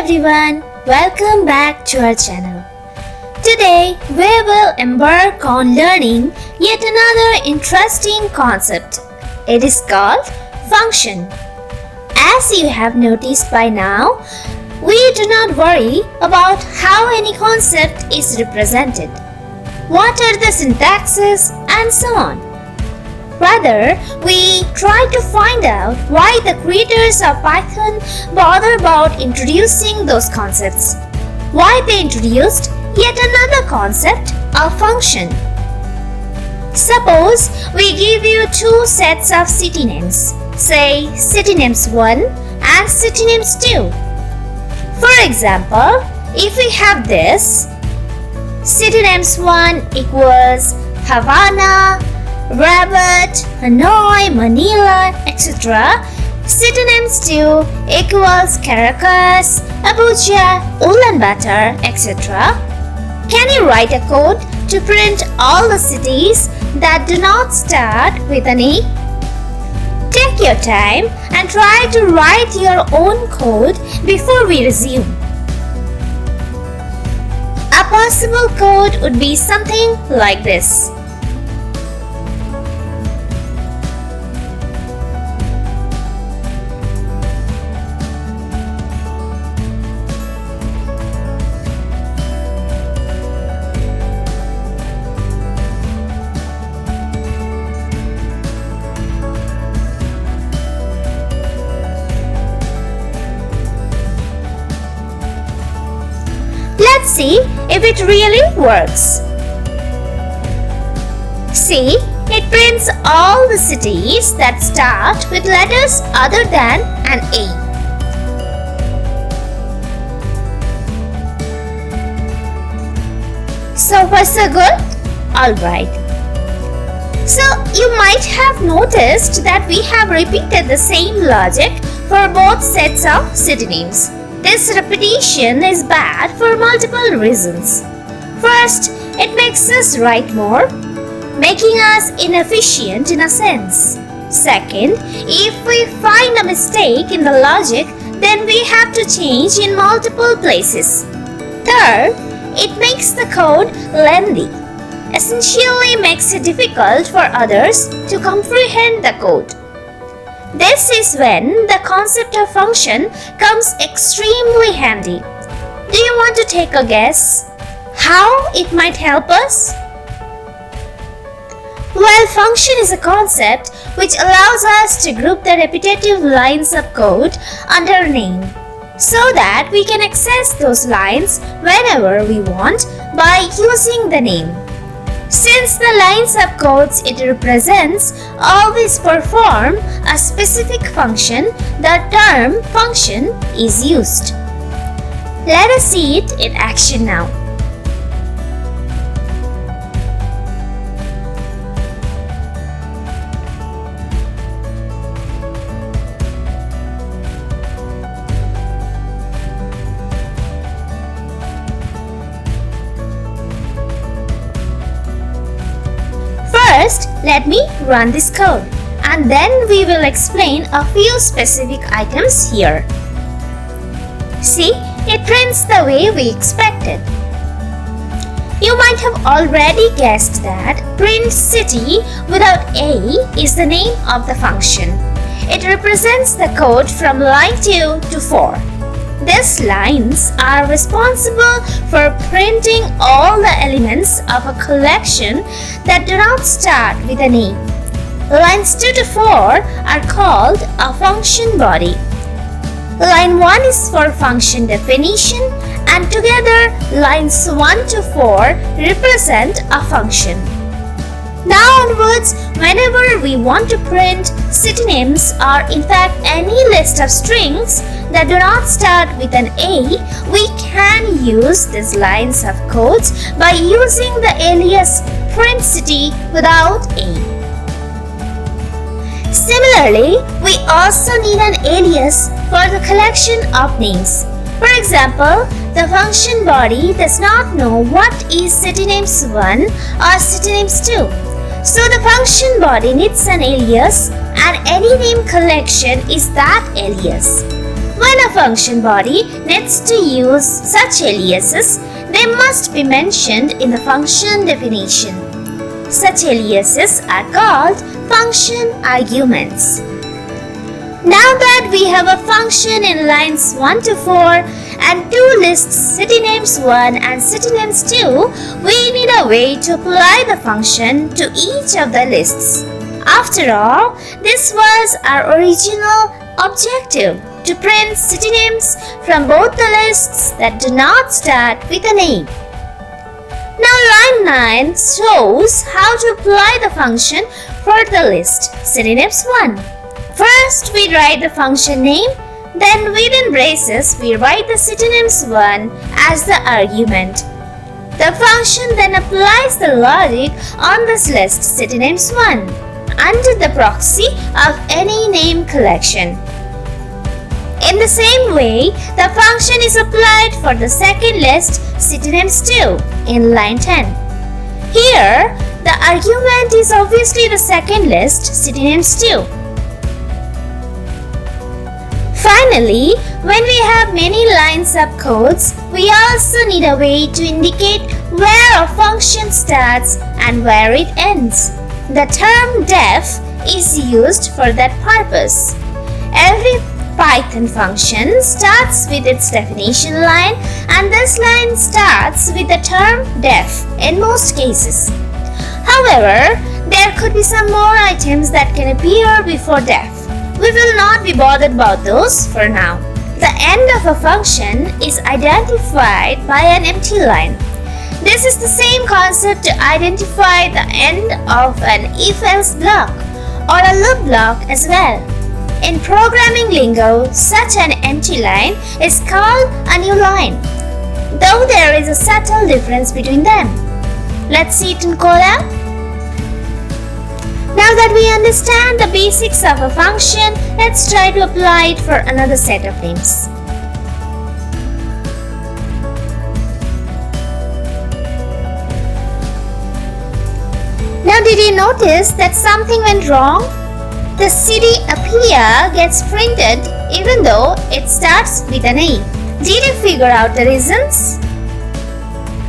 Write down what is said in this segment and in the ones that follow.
everyone, welcome back to our channel. Today we will embark on learning yet another interesting concept. It is called function. As you have noticed by now, we do not worry about how any concept is represented, what are the syntaxes, and so on. Rather, we try to find out why the creators of Python bother about introducing those concepts. Why they introduced yet another concept, a function. Suppose we give you two sets of city names, say city names 1 and city names 2. For example, if we have this, city names 1 equals Havana, Rabat, Hanoi, Manila, etc. City names 2 equals Caracas, Abuja, Ulaanbaatar, etc. Can you write a code to print all the cities that do not start with an A? Take your time and try to write your own code before we resume. A possible code would be something like this. Let's see if it really works. See, it prints all the cities that start with letters other than an A. So far so good? Alright. So you might have noticed that we have repeated the same logic for both sets of city names. This repetition is bad for multiple reasons. First, it makes us write more, making us inefficient in a sense. Second, if we find a mistake in the logic, then we have to change in multiple places. Third, it makes the code lengthy, essentially makes it difficult for others to comprehend the code. This is when the concept of function comes extremely handy. Do you want to take a guess how it might help us? Well, function is a concept which allows us to group the repetitive lines of code under a name so that we can access those lines whenever we want by using the name. Since the lines of codes it represents always perform a specific function, the term function is used. Let us see it in action now. First, let me run this code and then we will explain a few specific items here. See, it prints the way we expected. You might have already guessed that print city without A is the name of the function. It represents the code from line 2 to 4. These lines are responsible for printing all the elements of a collection that do not start with an A. Lines 2 to 4 are called a function body. Line 1 is for function definition and together lines 1 to 4 represent a function. Now onwards, whenever we want to print city names or in fact any list of strings that do not start with an A, we can use these lines of codes by using the alias print city without A. Similarly, we also need an alias for the collection of names. For example, the function body does not know what is city names 1 or city names 2. So the function body needs an alias and any name collection is that alias. When a function body needs to use such aliases, they must be mentioned in the function definition. Such aliases are called function arguments. Now that we have a function in lines 1 to 4 and two lists citynames 1 and citynames 2, we need a way to apply the function to each of the lists. After all, this was our original objective, to print citynames from both the lists that do not start with a name. Now line 9 shows how to apply the function for the list citynames 1. First, we write the function name, then within braces we write the citynames 1 as the argument. The function then applies the logic on this list citynames 1 under the proxy of any name collection. In the same way, the function is applied for the second list citynames 2 in line 10. Here, the argument is obviously the second list citynames 2. Finally, when we have many line subcodes, we also need a way to indicate where a function starts and where it ends. The term def is used for that purpose. Every Python function starts with its definition line, and this line starts with the term def in most cases. However, there could be some more items that can appear before def. We will not be bothered about those for now. The end of a function is identified by an empty line. This is the same concept to identify the end of an if-else block or a loop block as well. In programming lingo, such an empty line is called a new line, though there is a subtle difference between them. Let's see it in Colab. Now that we understand the basics of a function, let's try to apply it for another set of names. Now did you notice that something went wrong? The city Apia gets printed even though it starts with an A. Did you figure out the reasons?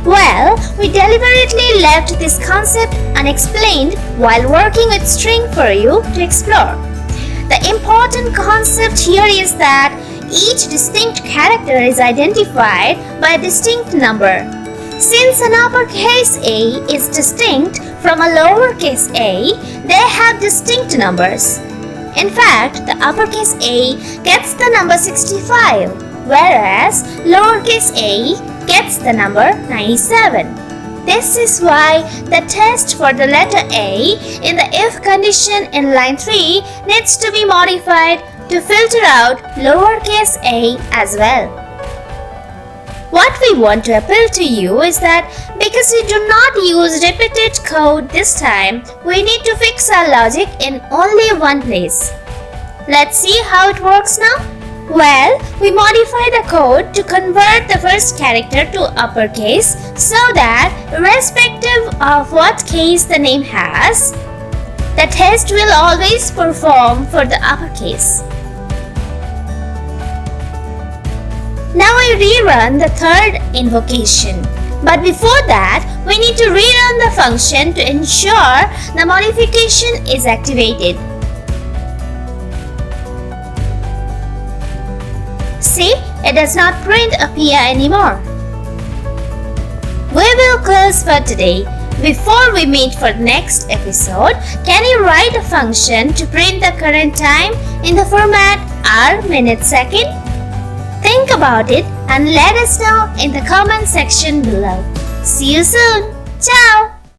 Well, we deliberately left this concept unexplained while working with string for you to explore. The important concept here is that each distinct character is identified by a distinct number. Since an uppercase A is distinct from a lowercase a, they have distinct numbers. In fact, the uppercase A gets the number 65, whereas lowercase a gets the number 97. This is why the test for the letter A in the if condition in line 3 needs to be modified to filter out lowercase a as well. What we want to appeal to you is that because we do not use repeated code this time, we need to fix our logic in only one place. Let's see how it works now. Well, we modify the code to convert the first character to uppercase so that irrespective of what case the name has, the test will always perform for the uppercase. Now I rerun the third invocation. But before that, we need to rerun the function to ensure the modification is activated. See, it does not print Apia anymore. We will close for today. Before we meet for the next episode, can you write a function to print the current time in the format hour, minute, second? Think about it and let us know in the comment section below. See you soon. Ciao!